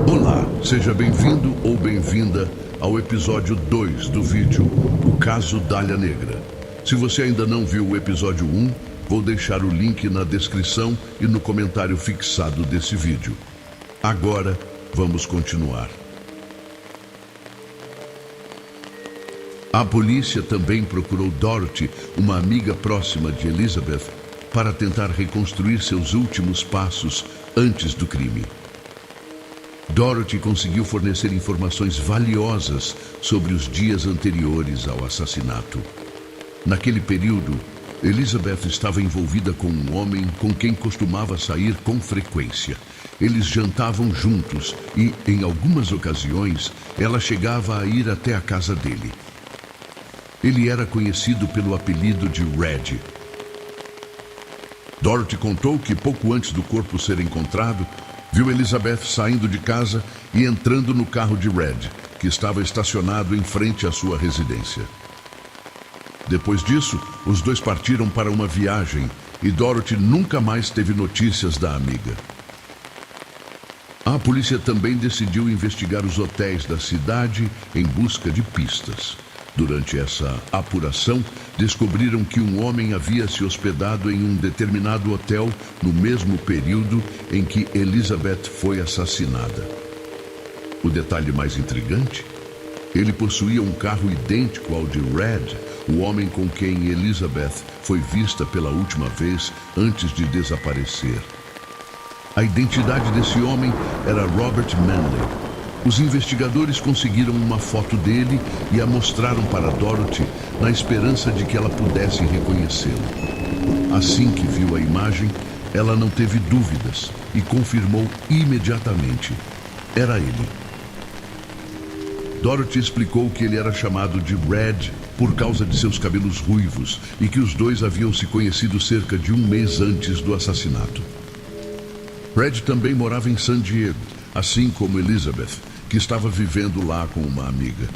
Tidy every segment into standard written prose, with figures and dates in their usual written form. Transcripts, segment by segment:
Olá, seja bem-vindo ou bem-vinda ao episódio 2 do vídeo O Caso Dália Negra. Se você ainda não viu o episódio 1, vou deixar o link na descrição e no comentário fixado desse vídeo. Agora, vamos continuar. A polícia também procurou Dorothy, uma amiga próxima de Elizabeth, para tentar reconstruir seus últimos passos antes do crime. Dorothy conseguiu fornecer informações valiosas sobre os dias anteriores ao assassinato. Naquele período, Elizabeth estava envolvida com um homem com quem costumava sair com frequência. Eles jantavam juntos e, em algumas ocasiões, ela chegava a ir até a casa dele. Ele era conhecido pelo apelido de Red. Dorothy contou que pouco antes do corpo ser encontrado, viu Elizabeth saindo de casa e entrando no carro de Red, que estava estacionado em frente à sua residência. Depois disso, os dois partiram para uma viagem e Dorothy nunca mais teve notícias da amiga. A polícia também decidiu investigar os hotéis da cidade em busca de pistas. Durante essa apuração, descobriram que um homem havia se hospedado em um determinado hotel no mesmo período em que Elizabeth foi assassinada. O detalhe mais intrigante? Ele possuía um carro idêntico ao de Red, o homem com quem Elizabeth foi vista pela última vez antes de desaparecer. A identidade desse homem era Robert Manley. Os investigadores conseguiram uma foto dele e a mostraram para Dorothy na esperança de que ela pudesse reconhecê-lo. Assim que viu a imagem, ela não teve dúvidas e confirmou imediatamente. Era ele. Dorothy explicou que ele era chamado de Red por causa de seus cabelos ruivos e que os dois haviam se conhecido cerca de um mês antes do assassinato. Red também morava em San Diego, assim como Elizabeth, que estava vivendo lá com uma amiga.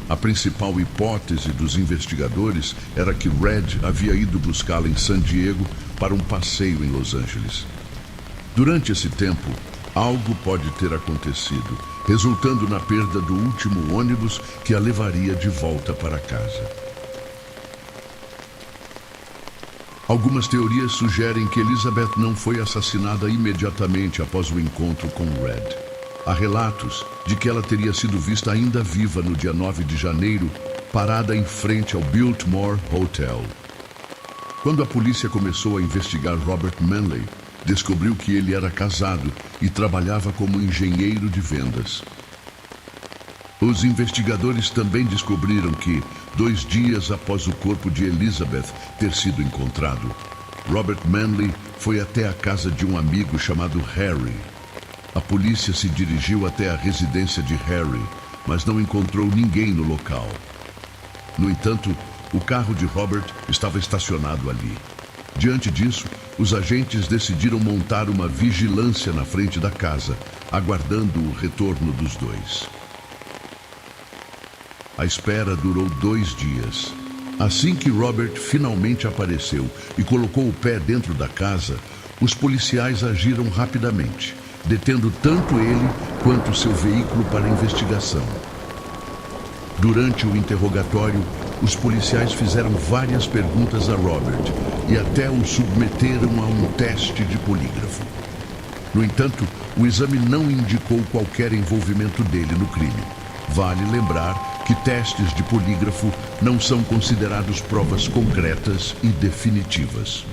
A principal hipótese dos investigadores era que Red havia ido buscá-la em San Diego para um passeio em Los Angeles. Durante esse tempo, algo pode ter acontecido, resultando na perda do último ônibus que a levaria de volta para casa. Algumas teorias sugerem que Elizabeth não foi assassinada imediatamente após o encontro com Red. Há relatos de que ela teria sido vista ainda viva no dia 9 de janeiro, parada em frente ao Biltmore Hotel. Quando a polícia começou a investigar Robert Manley, descobriu que ele era casado e trabalhava como engenheiro de vendas. Os investigadores também descobriram que, 2 dias após o corpo de Elizabeth ter sido encontrado, Robert Manley foi até a casa de um amigo chamado Harry. A polícia se dirigiu até a residência de Harry, mas não encontrou ninguém no local. No entanto, o carro de Robert estava estacionado ali. Diante disso, os agentes decidiram montar uma vigilância na frente da casa, aguardando o retorno dos dois. A espera durou 2 dias. Assim que Robert finalmente apareceu e colocou o pé dentro da casa, os policiais agiram rapidamente, detendo tanto ele quanto seu veículo para investigação. Durante o interrogatório, os policiais fizeram várias perguntas a Robert e até o submeteram a um teste de polígrafo. No entanto, o exame não indicou qualquer envolvimento dele no crime. Vale lembrar que testes de polígrafo não são considerados provas concretas e definitivas.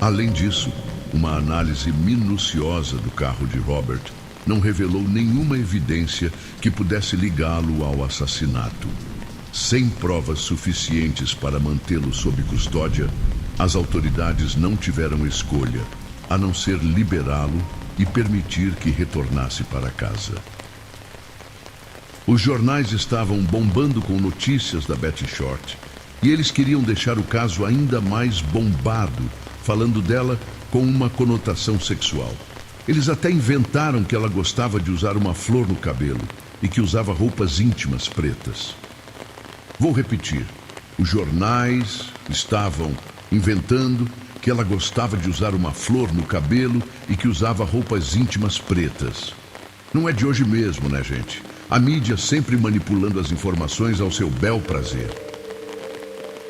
Além disso, uma análise minuciosa do carro de Robert não revelou nenhuma evidência que pudesse ligá-lo ao assassinato. Sem provas suficientes para mantê-lo sob custódia, as autoridades não tiveram escolha, a não ser liberá-lo e permitir que retornasse para casa. Os jornais estavam bombando com notícias da Betty Short, e eles queriam deixar o caso ainda mais bombado, falando dela com uma conotação sexual. Eles até inventaram que ela gostava de usar uma flor no cabelo e que usava roupas íntimas pretas. Vou repetir, os jornais estavam inventando que ela gostava de usar uma flor no cabelo e que usava roupas íntimas pretas. Não é de hoje mesmo, né, gente? A mídia sempre manipulando as informações ao seu bel prazer.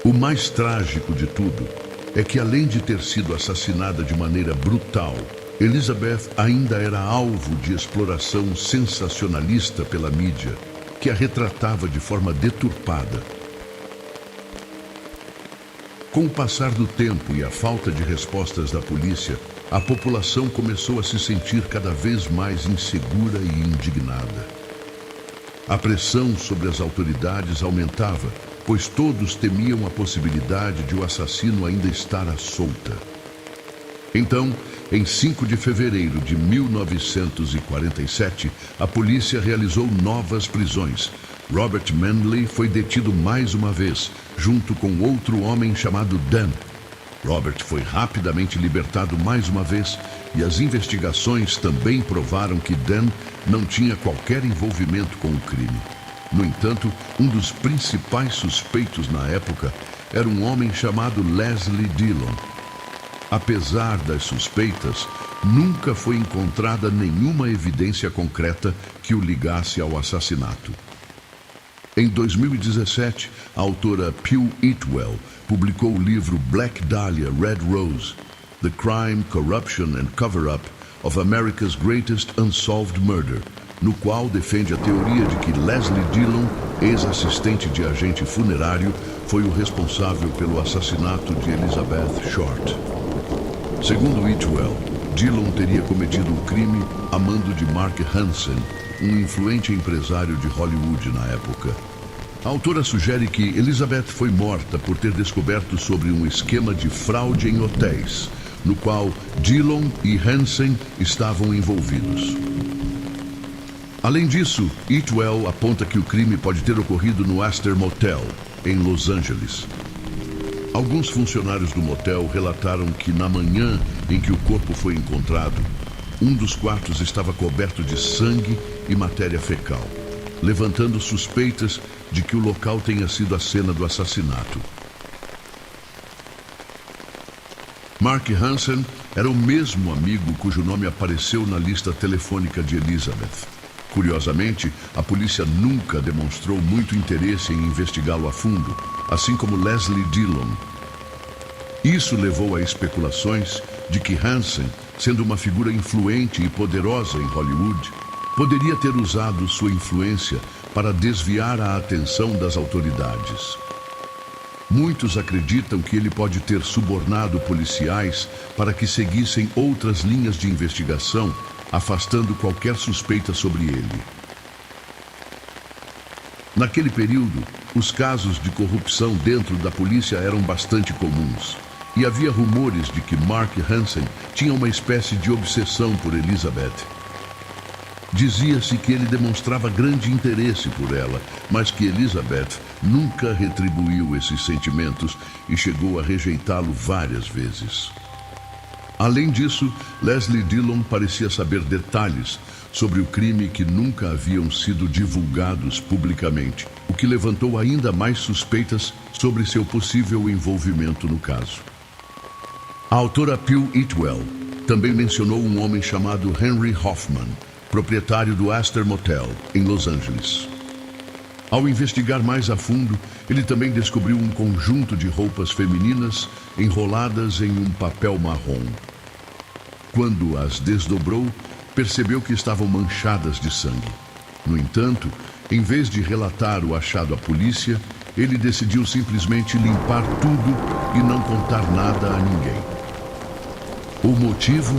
O mais trágico de tudo é que, além de ter sido assassinada de maneira brutal, Elizabeth ainda era alvo de exploração sensacionalista pela mídia, que a retratava de forma deturpada. Com o passar do tempo e a falta de respostas da polícia, a população começou a se sentir cada vez mais insegura e indignada. A pressão sobre as autoridades aumentava, pois todos temiam a possibilidade de o assassino ainda estar à solta. Então, em 5 de fevereiro de 1947, a polícia realizou novas prisões. Robert Manley foi detido mais uma vez, junto com outro homem chamado Dan. Robert foi rapidamente libertado mais uma vez e as investigações também provaram que Dan não tinha qualquer envolvimento com o crime. No entanto, um dos principais suspeitos na época era um homem chamado Leslie Dillon. Apesar das suspeitas, nunca foi encontrada nenhuma evidência concreta que o ligasse ao assassinato. Em 2017, a autora Pew Eatwell publicou o livro Black Dahlia, Red Rose: The Crime, Corruption and Cover-Up of America's Greatest Unsolved Murder, no qual defende a teoria de que Leslie Dillon, ex-assistente de agente funerário, foi o responsável pelo assassinato de Elizabeth Short. Segundo Eatwell, Dillon teria cometido o crime a mando de Mark Hansen, um influente empresário de Hollywood na época. A autora sugere que Elizabeth foi morta por ter descoberto sobre um esquema de fraude em hotéis, no qual Dillon e Hansen estavam envolvidos. Além disso, Eatwell aponta que o crime pode ter ocorrido no Astor Motel, em Los Angeles. Alguns funcionários do motel relataram que na manhã em que o corpo foi encontrado, um dos quartos estava coberto de sangue e matéria fecal, levantando suspeitas de que o local tenha sido a cena do assassinato. Mark Hansen era o mesmo amigo cujo nome apareceu na lista telefônica de Elizabeth. Curiosamente, a polícia nunca demonstrou muito interesse em investigá-lo a fundo, assim como Leslie Dillon. Isso levou a especulações de que Hansen, sendo uma figura influente e poderosa em Hollywood, poderia ter usado sua influência para desviar a atenção das autoridades. Muitos acreditam que ele pode ter subornado policiais para que seguissem outras linhas de investigação, afastando qualquer suspeita sobre ele. Naquele período, os casos de corrupção dentro da polícia eram bastante comuns, e havia rumores de que Mark Hansen tinha uma espécie de obsessão por Elizabeth. Dizia-se que ele demonstrava grande interesse por ela, mas que Elizabeth nunca retribuiu esses sentimentos e chegou a rejeitá-lo várias vezes. Além disso, Leslie Dillon parecia saber detalhes sobre o crime que nunca haviam sido divulgados publicamente, o que levantou ainda mais suspeitas sobre seu possível envolvimento no caso. A autora Pew Eatwell também mencionou um homem chamado Henry Hoffman, proprietário do Astor Motel, em Los Angeles. Ao investigar mais a fundo, ele também descobriu um conjunto de roupas femininas enroladas em um papel marrom. Quando as desdobrou, percebeu que estavam manchadas de sangue. No entanto, em vez de relatar o achado à polícia, ele decidiu simplesmente limpar tudo e não contar nada a ninguém. O motivo?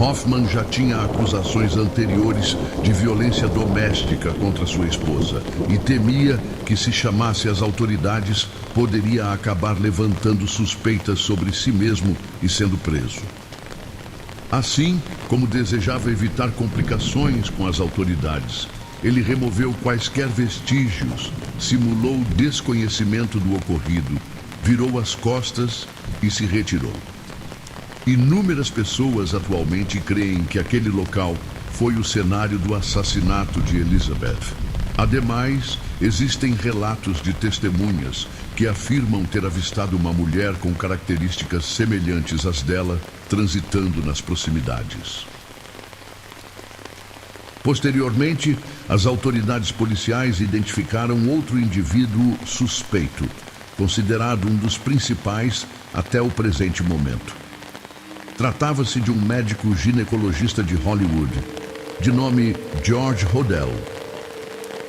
Hoffman já tinha acusações anteriores de violência doméstica contra sua esposa e temia que, se chamasse as autoridades, poderia acabar levantando suspeitas sobre si mesmo e sendo preso. Assim, como desejava evitar complicações com as autoridades, ele removeu quaisquer vestígios, simulou desconhecimento do ocorrido, virou as costas e se retirou. Inúmeras pessoas atualmente creem que aquele local foi o cenário do assassinato de Elizabeth. Ademais, existem relatos de testemunhas que afirmam ter avistado uma mulher com características semelhantes às dela transitando nas proximidades. Posteriormente, as autoridades policiais identificaram outro indivíduo suspeito, considerado um dos principais até o presente momento. Tratava-se de um médico ginecologista de Hollywood, de nome George Hodel.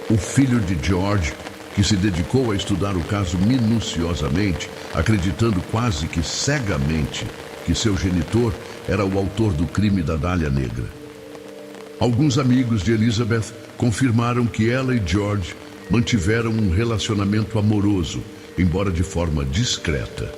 O filho de George, que se dedicou a estudar o caso minuciosamente, acreditando quase que cegamente que seu genitor era o autor do crime da Dália Negra. Alguns amigos de Elizabeth confirmaram que ela e George mantiveram um relacionamento amoroso, embora de forma discreta.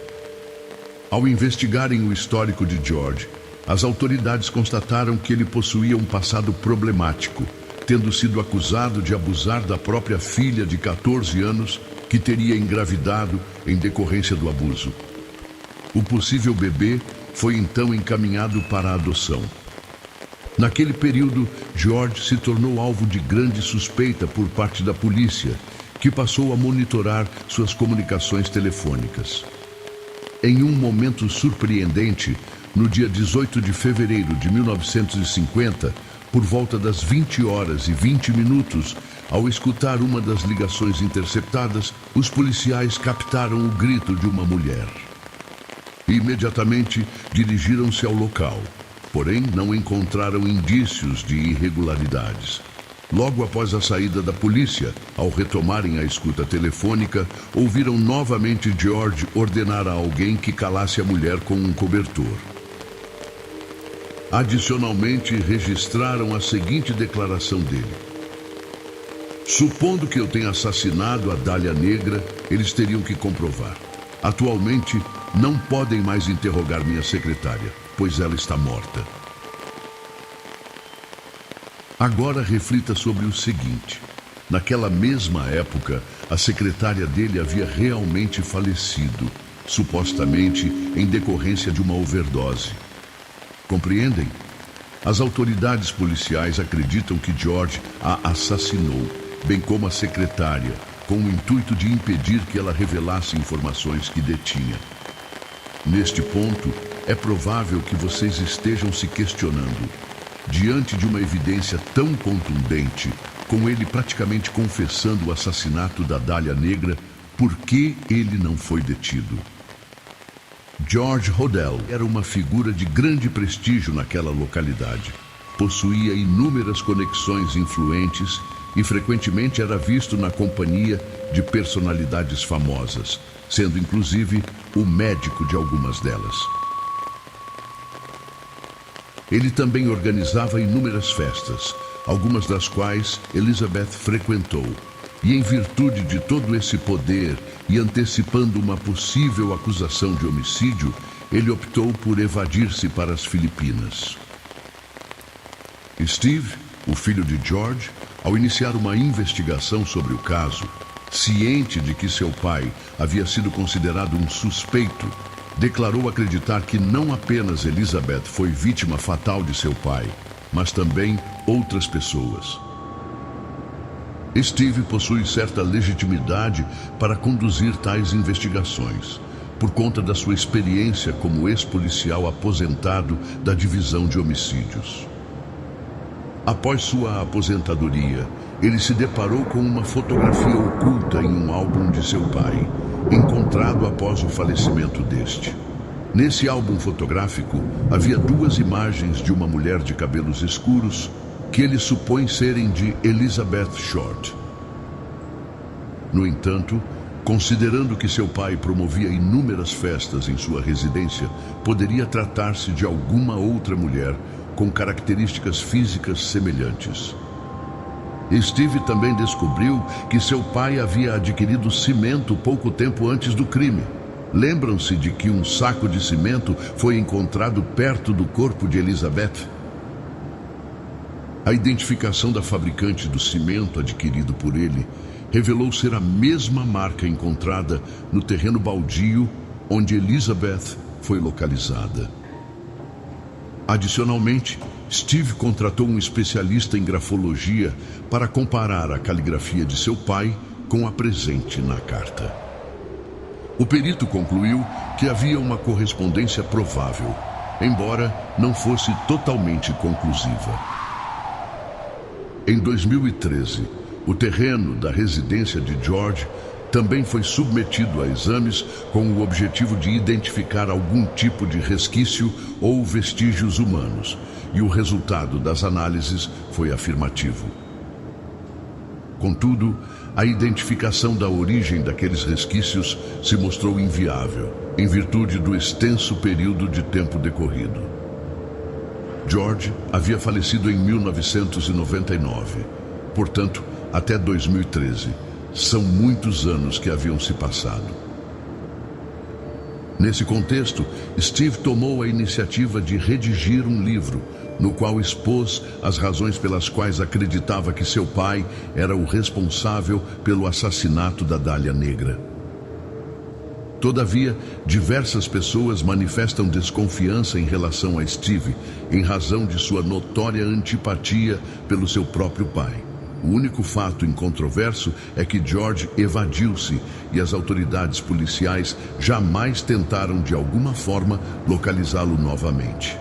Ao investigarem o histórico de George, as autoridades constataram que ele possuía um passado problemático, tendo sido acusado de abusar da própria filha de 14 anos, que teria engravidado em decorrência do abuso. O possível bebê foi então encaminhado para a adoção. Naquele período, George se tornou alvo de grande suspeita por parte da polícia, que passou a monitorar suas comunicações telefônicas. Em um momento surpreendente, no dia 18 de fevereiro de 1950, por volta das 20 horas e 20 minutos, ao escutar uma das ligações interceptadas, os policiais captaram o grito de uma mulher. Imediatamente dirigiram-se ao local, porém não encontraram indícios de irregularidades. Logo após a saída da polícia, ao retomarem a escuta telefônica, ouviram novamente George ordenar a alguém que calasse a mulher com um cobertor. Adicionalmente, registraram a seguinte declaração dele: supondo que eu tenha assassinado a Dália Negra, eles teriam que comprovar. Atualmente, não podem mais interrogar minha secretária, pois ela está morta. Agora reflita sobre o seguinte: naquela mesma época, a secretária dele havia realmente falecido, supostamente em decorrência de uma overdose. Compreendem? As autoridades policiais acreditam que George a assassinou, bem como a secretária, com o intuito de impedir que ela revelasse informações que detinha. Neste ponto, é provável que vocês estejam se questionando: diante de uma evidência tão contundente, com ele praticamente confessando o assassinato da Dália Negra, por que ele não foi detido? George Hodel era uma figura de grande prestígio naquela localidade. Possuía inúmeras conexões influentes e frequentemente era visto na companhia de personalidades famosas, sendo inclusive o médico de algumas delas. Ele também organizava inúmeras festas, algumas das quais Elizabeth frequentou, e em virtude de todo esse poder e antecipando uma possível acusação de homicídio, ele optou por evadir-se para as Filipinas. Steve, o filho de George, ao iniciar uma investigação sobre o caso, ciente de que seu pai havia sido considerado um suspeito, declarou acreditar que não apenas Elizabeth foi vítima fatal de seu pai, mas também outras pessoas. Steve possui certa legitimidade para conduzir tais investigações, por conta da sua experiência como ex-policial aposentado da Divisão de Homicídios. Após sua aposentadoria, ele se deparou com uma fotografia oculta em um álbum de seu pai, encontrado após o falecimento deste. Nesse álbum fotográfico, havia duas imagens de uma mulher de cabelos escuros que ele supõe serem de Elizabeth Short. No entanto, considerando que seu pai promovia inúmeras festas em sua residência, poderia tratar-se de alguma outra mulher com características físicas semelhantes. Steve também descobriu que seu pai havia adquirido cimento pouco tempo antes do crime. Lembram-se de que um saco de cimento foi encontrado perto do corpo de Elizabeth? A identificação da fabricante do cimento adquirido por ele revelou ser a mesma marca encontrada no terreno baldio onde Elizabeth foi localizada. Adicionalmente, Steve contratou um especialista em grafologia para comparar a caligrafia de seu pai com a presente na carta. O perito concluiu que havia uma correspondência provável, embora não fosse totalmente conclusiva. Em 2013, o terreno da residência de George também foi submetido a exames com o objetivo de identificar algum tipo de resquício ou vestígios humanos, e o resultado das análises foi afirmativo. Contudo, a identificação da origem daqueles resquícios se mostrou inviável, em virtude do extenso período de tempo decorrido. George havia falecido em 1999, portanto, até 2013. São muitos anos que haviam se passado. Nesse contexto, Steve tomou a iniciativa de redigir um livro, no qual expôs as razões pelas quais acreditava que seu pai era o responsável pelo assassinato da Dália Negra. Todavia, diversas pessoas manifestam desconfiança em relação a Steve, em razão de sua notória antipatia pelo seu próprio pai. O único fato incontroverso é que George evadiu-se e as autoridades policiais jamais tentaram de alguma forma localizá-lo novamente.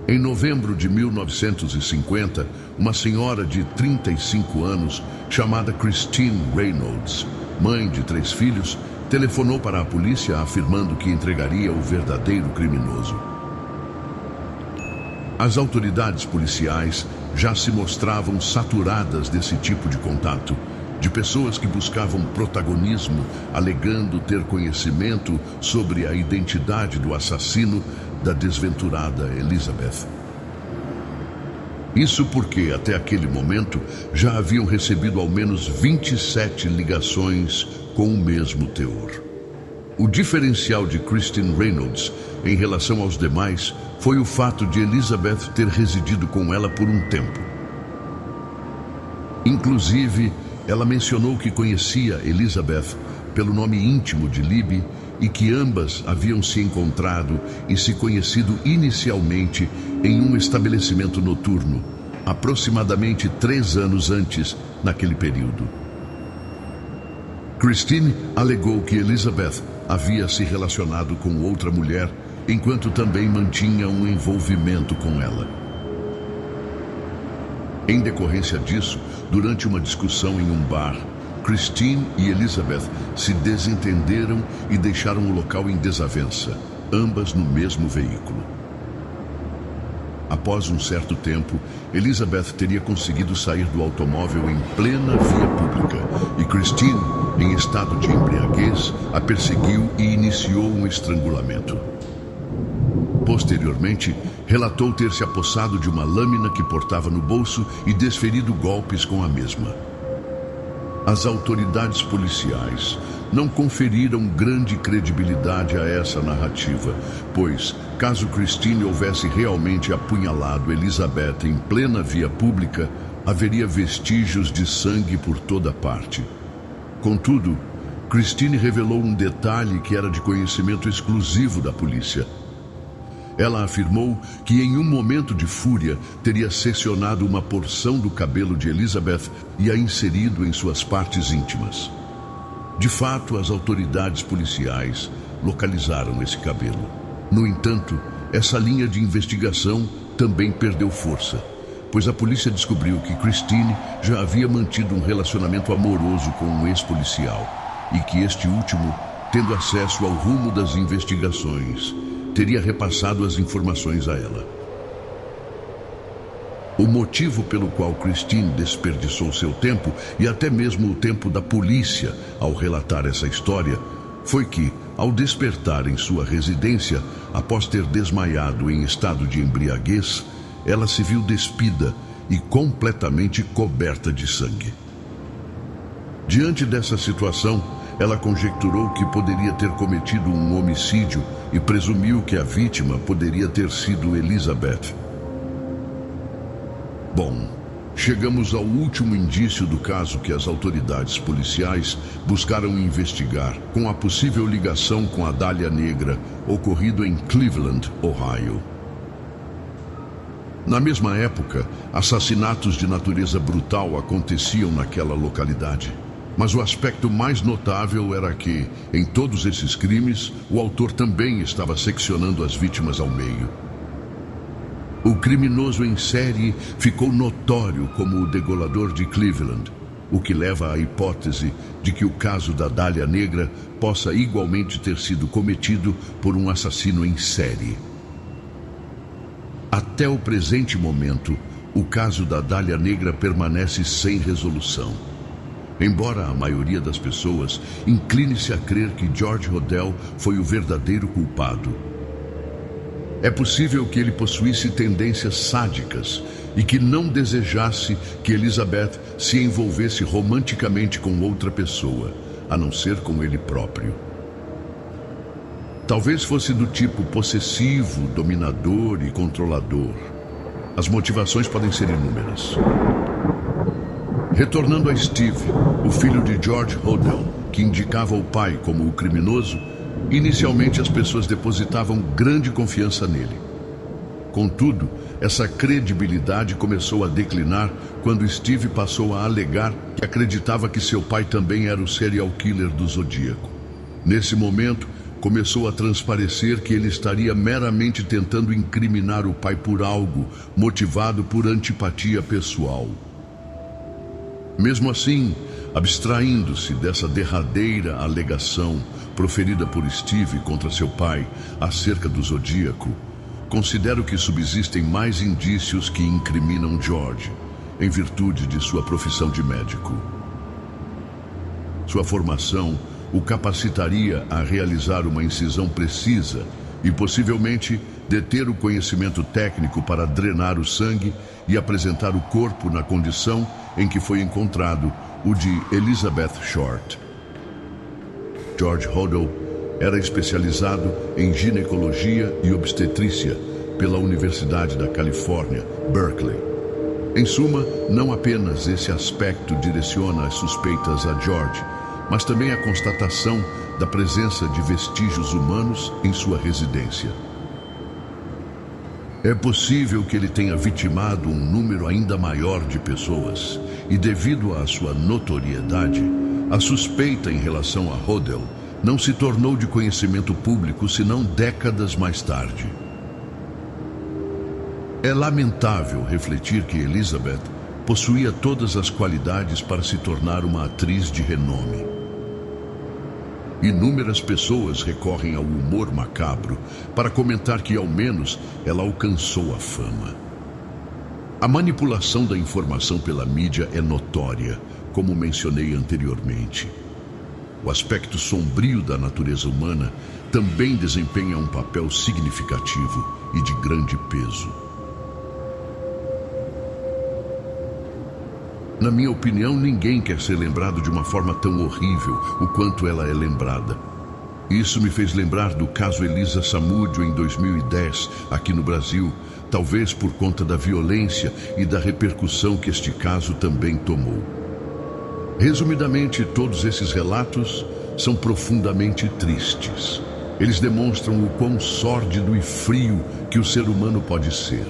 Em novembro de 1950, uma senhora de 35 anos, chamada Christine Reynolds, mãe de 3 filhos, telefonou para a polícia afirmando que entregaria o verdadeiro criminoso. As autoridades policiais já se mostravam saturadas desse tipo de contato, de pessoas que buscavam protagonismo, alegando ter conhecimento sobre a identidade do assassino da desventurada Elizabeth. Isso porque, até aquele momento, já haviam recebido ao menos 27 ligações com o mesmo teor. O diferencial de Christine Reynolds em relação aos demais foi o fato de Elizabeth ter residido com ela por um tempo. Inclusive, ela mencionou que conhecia Elizabeth pelo nome íntimo de Libby e que ambas haviam se encontrado e se conhecido inicialmente em um estabelecimento noturno, aproximadamente 3 anos antes, naquele período. Christine alegou que Elizabeth havia se relacionado com outra mulher, enquanto também mantinha um envolvimento com ela. Em decorrência disso, durante uma discussão em um bar, Christine e Elizabeth se desentenderam e deixaram o local em desavença, ambas no mesmo veículo. Após um certo tempo, Elizabeth teria conseguido sair do automóvel em plena via pública e Christine, em estado de embriaguez, a perseguiu e iniciou um estrangulamento. Posteriormente, relatou ter se apossado de uma lâmina que portava no bolso e desferido golpes com a mesma. As autoridades policiais não conferiram grande credibilidade a essa narrativa, pois, caso Christine houvesse realmente apunhalado Elizabeth em plena via pública, haveria vestígios de sangue por toda parte. Contudo, Christine revelou um detalhe que era de conhecimento exclusivo da polícia. Ela afirmou que em um momento de fúria teria seccionado uma porção do cabelo de Elizabeth e a inserido em suas partes íntimas. De fato, as autoridades policiais localizaram esse cabelo. No entanto, essa linha de investigação também perdeu força, pois a polícia descobriu que Christine já havia mantido um relacionamento amoroso com um ex-policial e que este último, tendo acesso ao rumo das investigações, teria repassado as informações a ela. O motivo pelo qual Christine desperdiçou seu tempo e até mesmo o tempo da polícia ao relatar essa história foi que, ao despertar em sua residência, após ter desmaiado em estado de embriaguez, ela se viu despida e completamente coberta de sangue. Diante dessa situação, ela conjecturou que poderia ter cometido um homicídio e presumiu que a vítima poderia ter sido Elizabeth. Bom, chegamos ao último indício do caso que as autoridades policiais buscaram investigar, com a possível ligação com a Dália Negra, ocorrido em Cleveland, Ohio. Na mesma época, assassinatos de natureza brutal aconteciam naquela localidade. Mas o aspecto mais notável era que, em todos esses crimes, o autor também estava seccionando as vítimas ao meio. O criminoso em série ficou notório como o degolador de Cleveland, o que leva à hipótese de que o caso da Dália Negra possa igualmente ter sido cometido por um assassino em série. Até o presente momento, o caso da Dália Negra permanece sem resolução. Embora a maioria das pessoas incline-se a crer que George Hodel foi o verdadeiro culpado. É possível que ele possuísse tendências sádicas e que não desejasse que Elizabeth se envolvesse romanticamente com outra pessoa, a não ser com ele próprio. Talvez fosse do tipo possessivo, dominador e controlador. As motivações podem ser inúmeras. Retornando a Steve, o filho de George Hodel, que indicava o pai como o criminoso, inicialmente as pessoas depositavam grande confiança nele. Contudo, essa credibilidade começou a declinar quando Steve passou a alegar que acreditava que seu pai também era o serial killer do Zodíaco. Nesse momento, começou a transparecer que ele estaria meramente tentando incriminar o pai por algo motivado por antipatia pessoal. Mesmo assim, abstraindo-se dessa derradeira alegação proferida por Steve contra seu pai acerca do Zodíaco, considero que subsistem mais indícios que incriminam George, em virtude de sua profissão de médico. Sua formação o capacitaria a realizar uma incisão precisa e possivelmente deter o conhecimento técnico para drenar o sangue e apresentar o corpo na condição em que foi encontrado, o de Elizabeth Short. George Hodel era especializado em ginecologia e obstetrícia pela Universidade da Califórnia, Berkeley. Em suma, não apenas esse aspecto direciona as suspeitas a George, mas também a constatação da presença de vestígios humanos em sua residência. É possível que ele tenha vitimado um número ainda maior de pessoas, e devido à sua notoriedade, a suspeita em relação a Hodel não se tornou de conhecimento público senão décadas mais tarde. É lamentável refletir que Elizabeth possuía todas as qualidades para se tornar uma atriz de renome. Inúmeras pessoas recorrem ao humor macabro para comentar que, ao menos, ela alcançou a fama. A manipulação da informação pela mídia é notória, como mencionei anteriormente. O aspecto sombrio da natureza humana também desempenha um papel significativo e de grande peso. Na minha opinião, ninguém quer ser lembrado de uma forma tão horrível o quanto ela é lembrada. Isso me fez lembrar do caso Elisa Samúdio em 2010, aqui no Brasil, talvez por conta da violência e da repercussão que este caso também tomou. Resumidamente, todos esses relatos são profundamente tristes. Eles demonstram o quão sórdido e frio que o ser humano pode ser.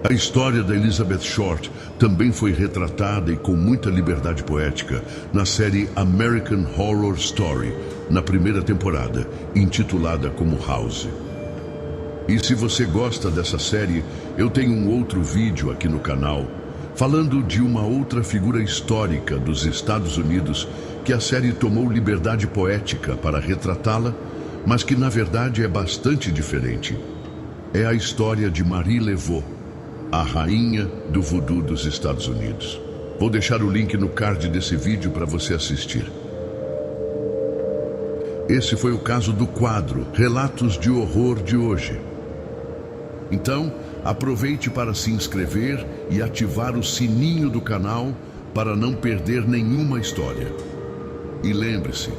A história da Elizabeth Short também foi retratada e com muita liberdade poética na série American Horror Story, na primeira temporada, intitulada como House. E se você gosta dessa série, eu tenho um outro vídeo aqui no canal falando de uma outra figura histórica dos Estados Unidos que a série tomou liberdade poética para retratá-la, mas que na verdade é bastante diferente. É a história de Marie Laveau, a rainha do voodoo dos Estados Unidos. Vou deixar o link no card desse vídeo para você assistir. Esse foi o caso do quadro Relatos de Horror de hoje. Então, aproveite para se inscrever e ativar o sininho do canal para não perder nenhuma história. E lembre-se,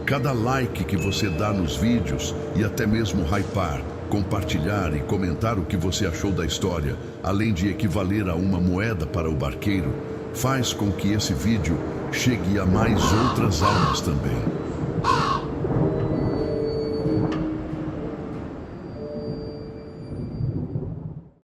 cada like que você dá nos vídeos e até mesmo hypar, compartilhar e comentar o que você achou da história, além de equivaler a uma moeda para o barqueiro, faz com que esse vídeo chegue a mais outras almas também.